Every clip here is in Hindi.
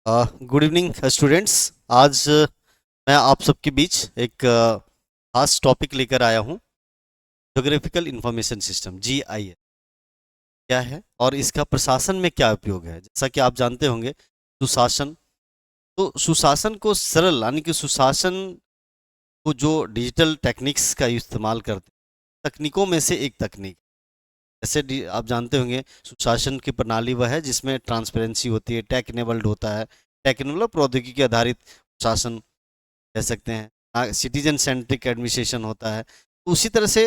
Good evening students. आज मैं आप सबके बीच एक खास टॉपिक लेकर आया हूँ। ज्योग्राफिकल इंफॉर्मेशन सिस्टम GIS क्या है और इसका प्रशासन में क्या उपयोग है। जैसा कि आप जानते होंगे, सुशासन, तो सुशासन को सरल यानी कि सुशासन को जो डिजिटल टेक्निक्स का इस्तेमाल करते हैं, तकनीकों में से एक तकनीक। जैसे आप जानते होंगे, सुशासन की प्रणाली वह है जिसमें ट्रांसपेरेंसी होती है, टेक इनेबल्ड होता है। टेक मतलब प्रौद्योगिकी आधारित शासन कह सकते हैं, सिटीजन सेंट्रिक एडमिनिस्ट्रेशन होता है। तो उसी तरह से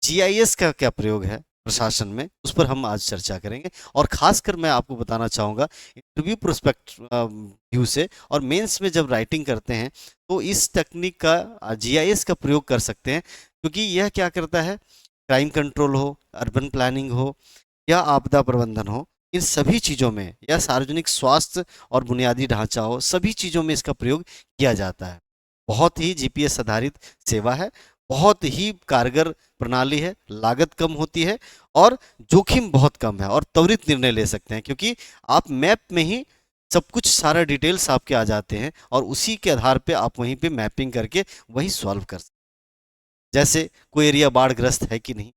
GIS का क्या प्रयोग है प्रशासन में, उस पर हम आज चर्चा करेंगे। और खासकर मैं आपको बताना चाहूँगा, इंटरव्यू प्रोस्पेक्ट व्यू से और मेंस में जब राइटिंग करते हैं तो इस तकनीक का GIS का प्रयोग कर सकते हैं, क्योंकि यह क्या करता है, क्राइम कंट्रोल हो, अर्बन प्लानिंग हो या आपदा प्रबंधन हो, इन सभी चीज़ों में, या सार्वजनिक स्वास्थ्य और बुनियादी ढांचा हो, सभी चीज़ों में इसका प्रयोग किया जाता है। बहुत ही GPS आधारित सेवा है, बहुत ही कारगर प्रणाली है, लागत कम होती है और जोखिम बहुत कम है, और त्वरित निर्णय ले सकते हैं, क्योंकि आप मैप में ही सब कुछ सारा डिटेल्स आपके आ जाते हैं और उसी के आधार पे आप वहीं पे मैपिंग करके वहीं सॉल्व कर सकते हैं। जैसे कोई एरिया बाढ़ ग्रस्त है कि नहीं,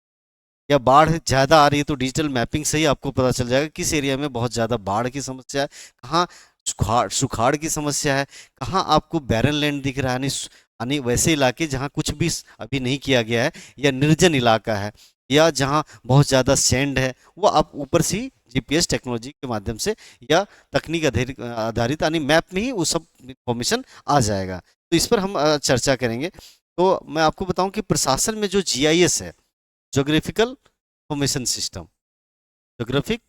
या बाढ़ ज़्यादा आ रही है, तो डिजिटल मैपिंग से ही आपको पता चल जाएगा किस एरिया में बहुत ज़्यादा बाढ़ की समस्या है, कहाँ सुखाड़ सुखाड़ की समस्या है, कहाँ आपको बैरन लैंड दिख रहा है, यानी वैसे इलाके जहाँ कुछ भी अभी नहीं किया गया है, या निर्जन इलाका है, या जहाँ बहुत ज़्यादा सैंड है, वो आप ऊपर से ही GPS टेक्नोलॉजी के माध्यम से या तकनीक आधारित आधारित यानी मैप में ही वो सब इंफॉर्मेशन आ जाएगा। तो इस पर हम चर्चा करेंगे। तो मैं आपको बताऊं कि प्रशासन में जो GIS है, geographical information system, geographic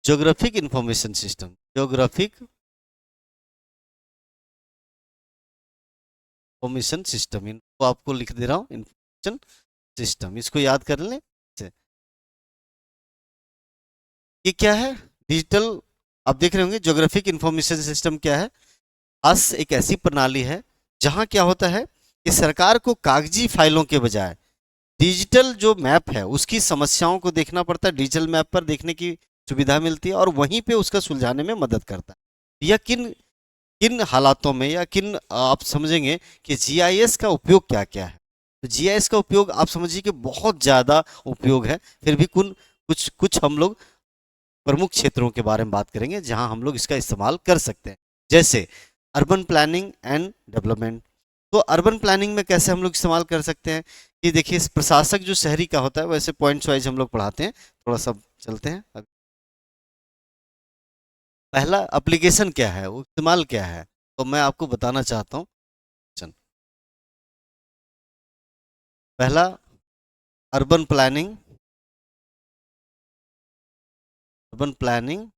geographic information system, geographic information system, इनको आपको लिख दे रहा हूँ, इंफॉर्मेशन सिस्टम, इसको याद कर लें। ये क्या है, डिजिटल, आप देख रहे होंगे ज्योग्राफिक इंफॉर्मेशन सिस्टम क्या है। खास एक ऐसी प्रणाली है जहाँ क्या होता है कि सरकार को कागजी फाइलों के बजाय डिजिटल जो मैप है उसकी समस्याओं को देखना पड़ता है, डिजिटल मैप पर देखने की सुविधा मिलती है और वहीं पे उसका सुलझाने में मदद करता है। या किन किन हालातों में, या किन आप समझेंगे कि GIS का उपयोग क्या क्या है। तो GIS का उपयोग आप समझिए कि बहुत ज़्यादा उपयोग है, फिर भी कुछ कुछ हम लोग प्रमुख क्षेत्रों के बारे में बात करेंगे जहां हम लोग इसका इस्तेमाल कर सकते हैं। जैसे अर्बन प्लानिंग एंड डेवलपमेंट। तो अर्बन प्लानिंग में कैसे हम लोग इस्तेमाल कर सकते हैं कि देखिए, प्रशासक जो शहरी का होता है, वैसे पॉइंट्स वाइज हम लोग पढ़ाते हैं, थोड़ा सा चलते हैं अब। पहला एप्लीकेशन क्या है, वो इस्तेमाल क्या है, तो मैं आपको बताना चाहता हूँ। चल, पहला urban planning, urban planning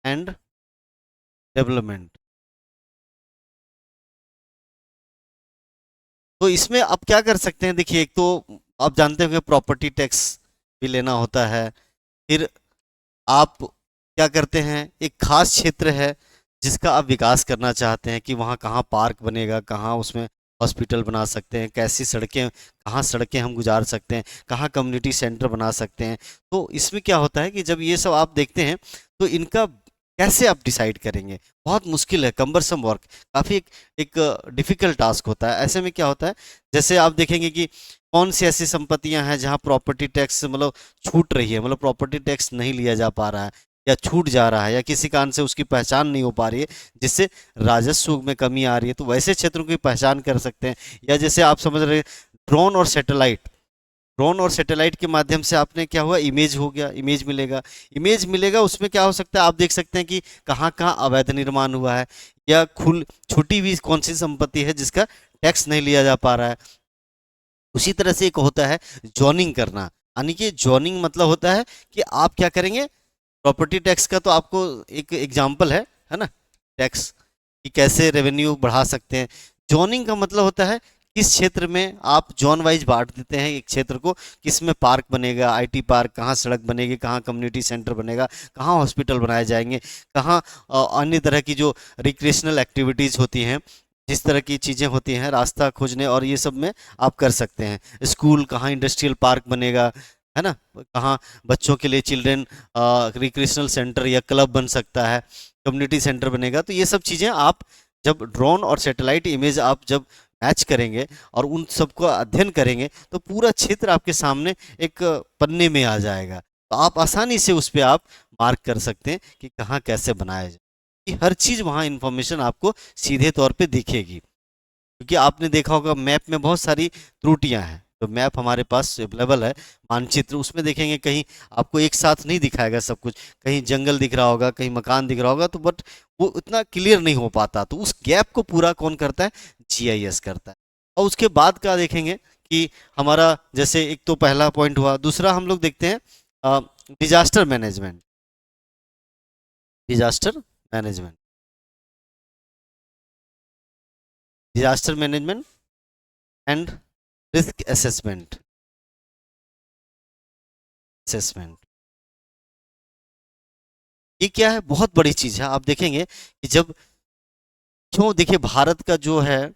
and development. तो इसमें आप क्या कर सकते हैं, देखिए, एक तो आप जानते होंगे प्रॉपर्टी टैक्स भी लेना होता है। फिर आप क्या करते हैं, एक खास क्षेत्र है जिसका आप विकास करना चाहते हैं कि वहाँ कहाँ पार्क बनेगा, कहाँ उसमें हॉस्पिटल बना सकते हैं, कैसी सड़कें, कहाँ सड़कें हम गुजार सकते हैं, कहाँ कम्युनिटी सेंटर बना सकते हैं। तो इसमें क्या होता है कि जब ये सब आप देखते हैं तो इनका कैसे आप डिसाइड करेंगे, बहुत मुश्किल है, कम्बरसम वर्क, काफ़ी एक डिफ़िकल्ट टास्क होता है। ऐसे में क्या होता है, जैसे आप देखेंगे कि कौन सी ऐसी संपत्तियां हैं जहां प्रॉपर्टी टैक्स मतलब छूट रही है, मतलब प्रॉपर्टी टैक्स नहीं लिया जा पा रहा है, या छूट जा रहा है, या किसी कारण से उसकी पहचान नहीं हो पा रही है, जिससे राजस्व में कमी आ रही है, तो वैसे क्षेत्रों की पहचान कर सकते हैं। या जैसे आप समझ रहे हैं, ड्रोन और सैटेलाइट, ड्रोन और सैटेलाइट के माध्यम से आपने क्या हुआ, इमेज हो गया, इमेज मिलेगा, इमेज मिलेगा, उसमें क्या हो सकता है, आप देख सकते हैं कि कहाँ कहाँ अवैध निर्माण हुआ है, या खुल छूटी हुई कौन सी संपत्ति है जिसका टैक्स नहीं लिया जा पा रहा है। उसी तरह से एक होता है जॉनिंग करना, यानी कि जॉनिंग मतलब होता है कि आप क्या करेंगे, प्रॉपर्टी टैक्स का तो आपको एक एग्जाम्पल है ना, टैक्स कि कैसे रेवेन्यू बढ़ा सकते हैं। जॉनिंग का मतलब होता है किस क्षेत्र में आप जोन वाइज बांट देते हैं एक क्षेत्र को, किस में पार्क बनेगा, IT पार्क, कहाँ सड़क बनेगी, कहाँ कम्युनिटी सेंटर बनेगा, कहाँ हॉस्पिटल बनाए जाएंगे, कहाँ अन्य तरह की जो रिक्रिएशनल एक्टिविटीज़ होती हैं, जिस तरह की चीज़ें होती हैं, रास्ता खोजने और ये सब में आप कर सकते हैं। स्कूल कहाँ, इंडस्ट्रियल पार्क बनेगा, है ना, कहाँ बच्चों के लिए चिल्ड्रन रिक्रिएशनल सेंटर या क्लब बन सकता है, कम्युनिटी सेंटर बनेगा। तो ये सब चीज़ें आप जब ड्रोन और सैटेलाइट इमेज आप जब मैच करेंगे और उन सबको अध्ययन करेंगे तो पूरा क्षेत्र आपके सामने एक पन्ने में आ जाएगा। तो आप आसानी से उस पर आप मार्क कर सकते हैं कि कहाँ कैसे बनाया जाए, कि हर चीज़ वहाँ इंफॉर्मेशन आपको सीधे तौर पे दिखेगी। क्योंकि आपने देखा होगा मैप में बहुत सारी त्रुटियां हैं। तो मैप हमारे पास अवेलेबल है, मानचित्र, उसमें देखेंगे कहीं आपको एक साथ नहीं दिखाएगा सब कुछ, कहीं जंगल दिख रहा होगा, कहीं मकान दिख रहा होगा, तो बट वो उतना क्लियर नहीं हो पाता। तो उस गैप को पूरा कौन करता है? जीआईएस करता है। और उसके बाद का देखेंगे कि हमारा जैसे एक तो पहला पॉइंट हुआ, दूसरा हम लोग देखते हैं disaster management. Disaster management, disaster management and risk assessment. Assessment ये क्या है? बहुत बड़ी चीज है। आप देखेंगे कि जब, क्यों, देखिए भारत का जो है,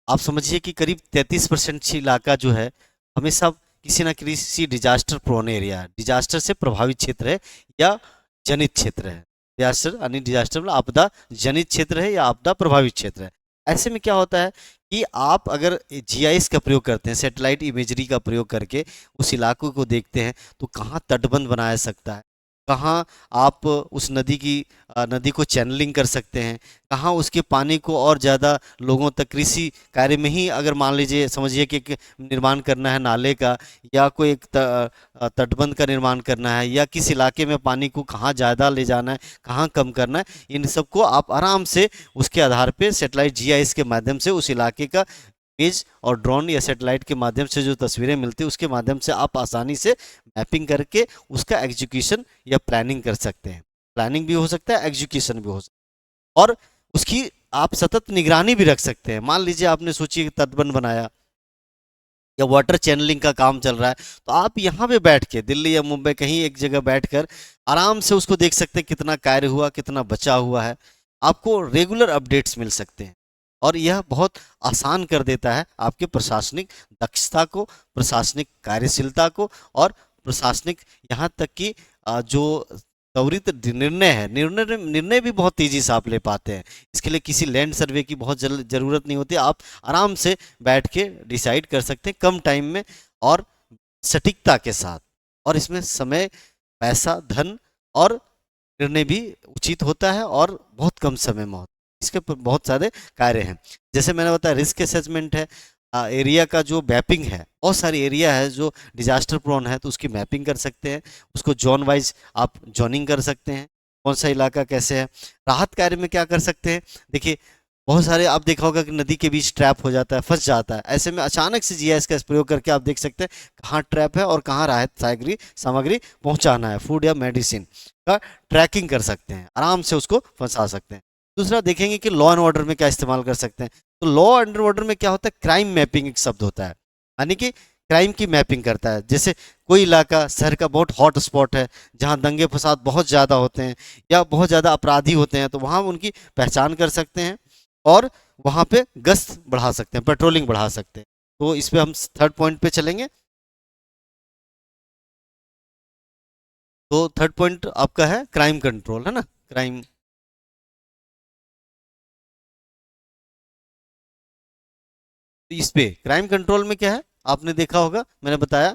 आप समझिए कि करीब 33% इलाका जो है हमेशा किसी ना किसी डिजास्टर प्रोन एरिया है, डिजास्टर से प्रभावित क्षेत्र है या जनित क्षेत्र है। डिजास्टर यानी डिजास्टर मतलब आपदा जनित क्षेत्र है या आपदा प्रभावित क्षेत्र है। ऐसे में क्या होता है कि आप अगर जीआईएस का प्रयोग करते हैं, सैटेलाइट इमेजरी का प्रयोग करके उस इलाकों को देखते हैं, तो कहाँ तटबंध बनाया सकता है, कहाँ आप उस नदी को चैनलिंग कर सकते हैं, कहाँ उसके पानी को और ज़्यादा लोगों तक कृषि कार्य में ही, अगर मान लीजिए समझिए कि एक निर्माण करना है नाले का, या कोई एक तटबंध का निर्माण करना है, या किस इलाके में पानी को कहाँ ज़्यादा ले जाना है, कहाँ कम करना है, इन सबको आप आराम से उसके आधार पे सैटेलाइट जीआईएस के माध्यम से उस इलाके का इमेज और ड्रोन या सैटेलाइट के माध्यम से जो तस्वीरें मिलती है उसके माध्यम से आप आसानी से मैपिंग करके उसका एग्जीक्यूशन या प्लानिंग कर सकते हैं। प्लानिंग भी हो सकता है, एग्जीक्यूशन भी हो सकता है, और उसकी आप सतत निगरानी भी रख सकते हैं। मान लीजिए आपने सोचिए कि तटबंध बनाया या वाटर चैनलिंग का काम चल रहा है, तो आप यहाँ पे बैठ के दिल्ली या मुंबई कहीं एक जगह बैठकर आराम से उसको देख सकते हैं, कितना कार्य हुआ, कितना बचा हुआ है। आपको रेगुलर अपडेट्स मिल सकते हैं, और यह बहुत आसान कर देता है आपके प्रशासनिक दक्षता को, प्रशासनिक कार्यशीलता को, और प्रशासनिक यहाँ तक कि जो त्वरित निर्णय है, निर्णय भी बहुत तेजी से आप ले पाते हैं। इसके लिए किसी लैंड सर्वे की बहुत जरूरत नहीं होती। आप आराम से बैठ के डिसाइड कर सकते हैं कम टाइम में और सटीकता के साथ, और इसमें समय, पैसा, धन और निर्णय भी उचित होता है और बहुत कम समय में होता है। इसके बहुत सारे कार्य हैं। जैसे मैंने बताया रिस्क असेसमेंट है, एरिया का जो मैपिंग है, बहुत सारी एरिया है जो डिजास्टर प्रोन है, तो उसकी मैपिंग कर सकते हैं, उसको जोन वाइज आप जोनिंग कर सकते हैं, कौन सा इलाका कैसे है। राहत कार्य में क्या कर सकते हैं? देखिए बहुत सारे, आप देखा होगा कि नदी के बीच ट्रैप हो जाता है, फंस जाता है। ऐसे में अचानक से जीआईएस का प्रयोग करके आप देख सकते हैं कहाँ ट्रैप है और कहाँ राहत सामग्री सामग्री पहुंचाना है, फूड या मेडिसिन का ट्रैकिंग कर सकते हैं, आराम से उसको फंसा सकते हैं। दूसरा देखेंगे कि लॉ एंड ऑर्डर में क्या इस्तेमाल कर सकते हैं। तो लॉ एंड ऑर्डर में क्या होता है? क्राइम मैपिंग एक शब्द होता है, यानी कि क्राइम की मैपिंग करता है। जैसे कोई इलाका शहर का बहुत हॉट स्पॉट है, जहाँ दंगे फसाद बहुत ज़्यादा होते हैं या बहुत ज़्यादा अपराधी होते हैं, तो वहाँ उनकी पहचान कर सकते हैं और वहाँ पे गश्त बढ़ा सकते हैं, पेट्रोलिंग बढ़ा सकते हैं। तो इस पे हम थर्ड पॉइंट पे चलेंगे। तो थर्ड पॉइंट आपका है क्राइम कंट्रोल, है ना, क्राइम। इस पे क्राइम कंट्रोल में क्या है, आपने देखा होगा, मैंने बताया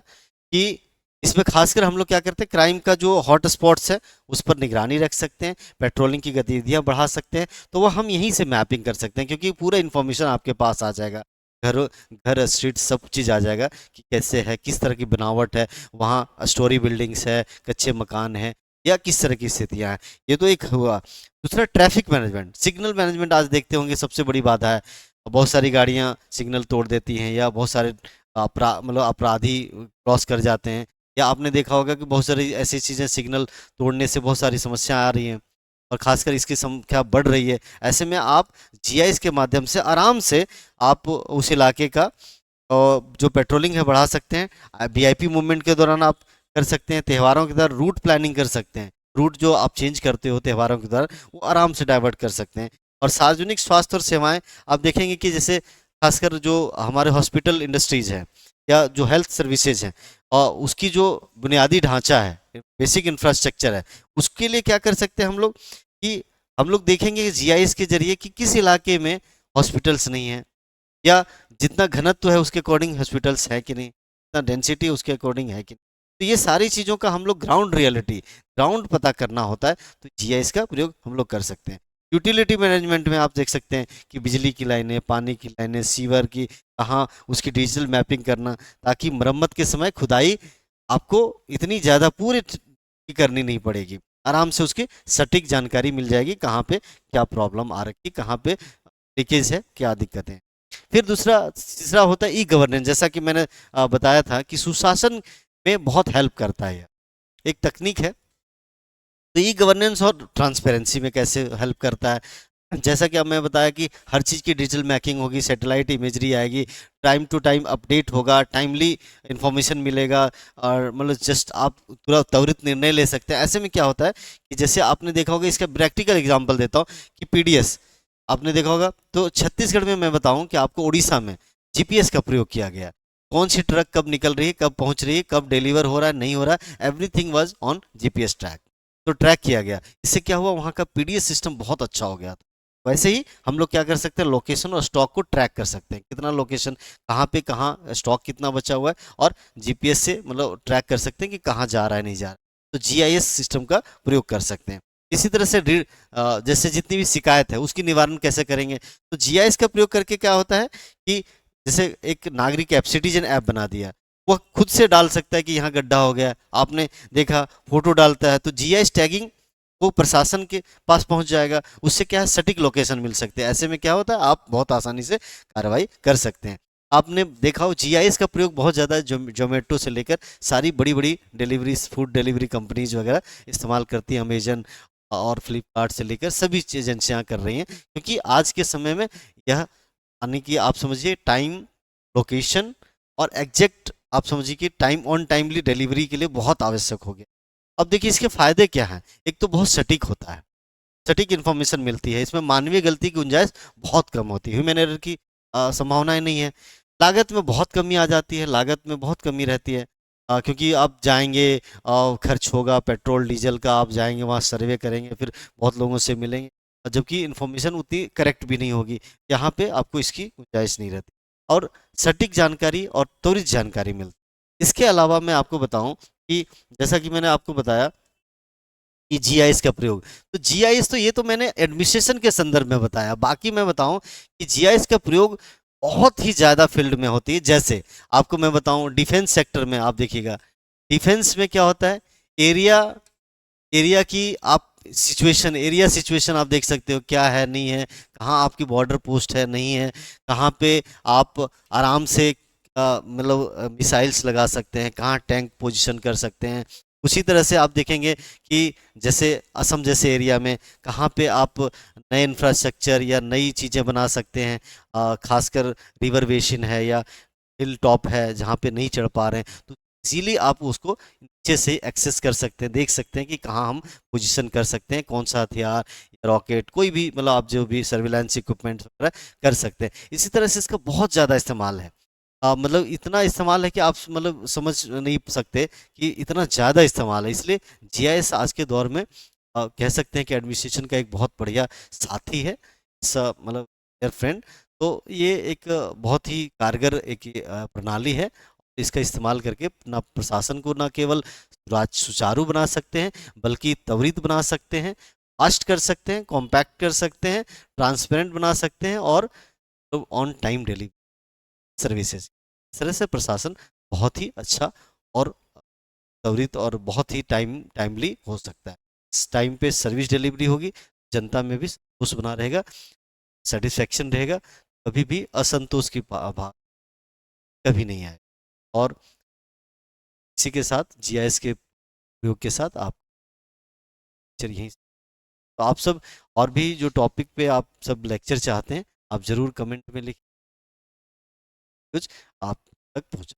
कि इसमें खासकर हम लोग क्या करते हैं, क्राइम का जो हॉट स्पॉट्स है उस पर निगरानी रख सकते हैं, पेट्रोलिंग की गतिविधियां बढ़ा सकते हैं। तो वो हम यहीं से मैपिंग कर सकते हैं, क्योंकि पूरा इन्फॉर्मेशन आपके पास आ जाएगा, घर घर स्ट्रीट सब चीज़ आ जाएगा कि कैसे है, किस तरह की बनावट है, वहाँ स्टोरी बिल्डिंग्स है, कच्चे मकान है, या किस तरह की स्थितियाँ हैं। ये तो एक हुआ। दूसरा ट्रैफिक मैनेजमेंट, सिग्नल मैनेजमेंट। आज देखते होंगे सबसे बड़ी बाधा है, बहुत सारी गाड़ियां सिग्नल तोड़ देती हैं, या बहुत सारे मतलब अपराधी क्रॉस कर जाते हैं, या आपने देखा होगा कि बहुत सारी ऐसी चीज़ें सिग्नल तोड़ने से बहुत सारी समस्या आ रही हैं, और खासकर इसकी संख्या बढ़ रही है। ऐसे में आप जीआईएस के माध्यम से आराम से आप उस इलाके का जो पेट्रोलिंग है बढ़ा सकते हैं। वीआईपी मूवमेंट के दौरान आप कर सकते हैं, त्योहारों के दौरान रूट प्लानिंग कर सकते हैं, रूट जो आप चेंज करते हो त्योहारों के दौरान वो आराम से डाइवर्ट कर सकते हैं। और सार्वजनिक स्वास्थ्य और सेवाएं, आप देखेंगे कि जैसे खासकर जो हमारे हॉस्पिटल इंडस्ट्रीज है, या जो हेल्थ सर्विसेज हैं और उसकी जो बुनियादी ढांचा है, बेसिक इंफ्रास्ट्रक्चर है, उसके लिए क्या कर सकते हैं हम लोग कि हम लोग देखेंगे कि जीआईएस के जरिए कि किस इलाके में हॉस्पिटल्स नहीं है, या जितना घनत्व है उसके अकॉर्डिंग हॉस्पिटल्स है कि नहीं, जितना डेंसिटी उसके अकॉर्डिंग है कि नहीं। तो ये सारी चीज़ों का हम लोग ग्राउंड रियलिटी, ग्राउंड पता करना होता है, तो जीआईएस का प्रयोग हम लोग कर सकते हैं। यूटिलिटी मैनेजमेंट में आप देख सकते हैं कि बिजली की लाइनें, पानी की लाइनें, सीवर की कहाँ, उसकी डिजिटल मैपिंग करना, ताकि मरम्मत के समय खुदाई आपको इतनी ज़्यादा पूरी की करनी नहीं पड़ेगी, आराम से उसकी सटीक जानकारी मिल जाएगी, कहाँ पे क्या प्रॉब्लम आ रखी, कहाँ पे लीकेज है, क्या दिक्कतें हैं। फिर दूसरा तीसरा होता है ई गवर्नेंस, जैसा कि मैंने बताया था कि सुशासन में बहुत हेल्प करता है, एक तकनीक है। तो ई गवर्नेंस और ट्रांसपेरेंसी में कैसे हेल्प करता है, जैसा कि अब मैं बताया कि हर चीज़ की डिजिटल मैकिंग होगी, सैटेलाइट इमेजरी आएगी, टाइम टू टाइम अपडेट होगा, टाइमली इंफॉर्मेशन मिलेगा, और मतलब जस्ट आप पूरा त्वरित निर्णय ले सकते हैं। ऐसे में क्या होता है कि जैसे आपने देखा होगा, इसका प्रैक्टिकल एग्जांपल देता हूँ कि पीडीएस आपने देखा होगा, तो छत्तीसगढ़ में मैं बताऊं कि आपको उड़ीसा में जीपीएस का प्रयोग किया गया, कौन सी ट्रक कब निकल रही है, कब पहुंच रही है, कब डिलीवर हो रहा है, नहीं हो रहा है, everything was on GPS track, तो ट्रैक किया गया। इससे क्या हुआ, वहाँ का पीडीएस सिस्टम बहुत अच्छा हो गया था। वैसे ही हम लोग क्या कर सकते हैं, लोकेशन और स्टॉक को ट्रैक कर सकते हैं, कितना लोकेशन, कहाँ पे कहाँ स्टॉक कितना बचा हुआ है, और जीपीएस से मतलब ट्रैक कर सकते हैं कि कहाँ जा रहा है, नहीं जा रहा है। तो जीआईएस सिस्टम का प्रयोग कर सकते हैं। इसी तरह से जैसे जितनी भी शिकायत है उसकी निवारण कैसे करेंगे, तो जीआईएस का प्रयोग करके क्या होता है कि जैसे एक नागरिक ऐप, सिटीजन ऐप बना दिया, वह खुद से डाल सकता है कि यहाँ गड्ढा हो गया, आपने देखा, फोटो डालता है, तो जीआईएस टैगिंग वो प्रशासन के पास पहुंच जाएगा, उससे क्या है, सटीक लोकेशन मिल सकते हैं। ऐसे में क्या होता है, आप बहुत आसानी से कार्रवाई कर सकते हैं। आपने देखा हो जीआईएस का प्रयोग बहुत ज़्यादा जोमेटो से लेकर सारी बड़ी बड़ी डिलीवरी, फूड डिलीवरी कंपनीज वगैरह इस्तेमाल करती है, अमेजन और फ्लिपकार्ट से लेकर सभी एजेंसियां कर रही हैं, क्योंकि आज के समय में यह, यानी कि आप समझिए टाइम, लोकेशन और एग्जैक्ट, आप समझिए कि टाइम ऑन टाइमली डिलीवरी के लिए बहुत आवश्यक हो गया। अब देखिए इसके फायदे क्या हैं, एक तो बहुत सटीक होता है, सटीक इन्फॉर्मेशन मिलती है, इसमें मानवीय गलती की गुंजाइश बहुत कम होती है, ह्यूमन एरर की संभावनाएं नहीं है। लागत में बहुत कमी आ जाती है, लागत में बहुत कमी रहती है, क्योंकि आप जाएंगे, खर्च होगा पेट्रोल डीजल का, आप जाएंगे वहाँ सर्वे करेंगे, फिर बहुत लोगों से मिलेंगे, जबकि इन्फॉर्मेशन उतनी करेक्ट भी नहीं होगी। यहाँ पे आपको इसकी गुंजाइश नहीं रहती, और सटीक जानकारी और त्वरित जानकारी मिलती। इसके अलावा मैं आपको बताऊं कि जैसा कि मैंने आपको बताया कि जीआईएस का प्रयोग, तो जीआईएस, तो ये तो मैंने एडमिनिस्ट्रेशन के संदर्भ में बताया, बाकी मैं बताऊं कि जीआईएस का प्रयोग बहुत ही ज़्यादा फील्ड में होती है। जैसे आपको मैं बताऊं, डिफेंस सेक्टर में आप देखिएगा, डिफेंस में क्या होता है, एरिया, एरिया की आप सिचुएशन, एरिया सिचुएशन आप देख सकते हो, क्या है नहीं है, कहाँ आपकी बॉर्डर पोस्ट है नहीं है, कहाँ पे आप आराम से मतलब मिसाइल्स लगा सकते हैं, कहाँ टैंक पोजीशन कर सकते हैं। उसी तरह से आप देखेंगे कि जैसे असम जैसे एरिया में कहाँ पे आप नए इंफ्रास्ट्रक्चर या नई चीज़ें बना सकते हैं, खासकर रिवर बेसिन है या हिल टॉप है जहाँ पे नहीं चढ़ पा रहे हैं, तो इजीली आप उसको नीचे से एक्सेस कर सकते हैं, देख सकते हैं कि कहाँ हम पोजीशन कर सकते हैं, कौन सा हथियार या रॉकेट, कोई भी मतलब आप जो भी सर्विलांस इक्विपमेंट वगैरह कर सकते हैं। इसी तरह से इसका बहुत ज़्यादा इस्तेमाल है, मतलब इतना इस्तेमाल है कि आप मतलब समझ नहीं सकते कि इतना ज़्यादा इस्तेमाल है। इसलिए जीआईएस आज के दौर में कह सकते हैं कि एडमिनिस्ट्रेशन का एक बहुत बढ़िया साथी है, मतलब डियर फ्रेंड। तो ये एक बहुत ही कारगर एक प्रणाली है, इसका इस्तेमाल करके ना प्रशासन को ना केवल सुचारू बना सकते हैं, बल्कि त्वरित बना सकते हैं, फास्ट कर सकते हैं, कॉम्पैक्ट कर सकते हैं, ट्रांसपेरेंट बना सकते हैं, और ऑन टाइम डिलीवरी सर्विसेज। इस तरह से प्रशासन बहुत ही अच्छा और त्वरित और बहुत ही टाइमली हो सकता है। इस टाइम पे सर्विस डिलीवरी होगी, जनता में भी संतोष बना रहेगा, सेटिस्फेक्शन रहेगा, कभी भी असंतोष की भाव कभी नहीं आए। और इसी के साथ जीआईएस के प्रयोग के साथ आप यहीं, तो आप सब और भी जो टॉपिक पे आप सब लेक्चर चाहते हैं, आप जरूर कमेंट में लिखिए, कुछ आप तक पहुँचा।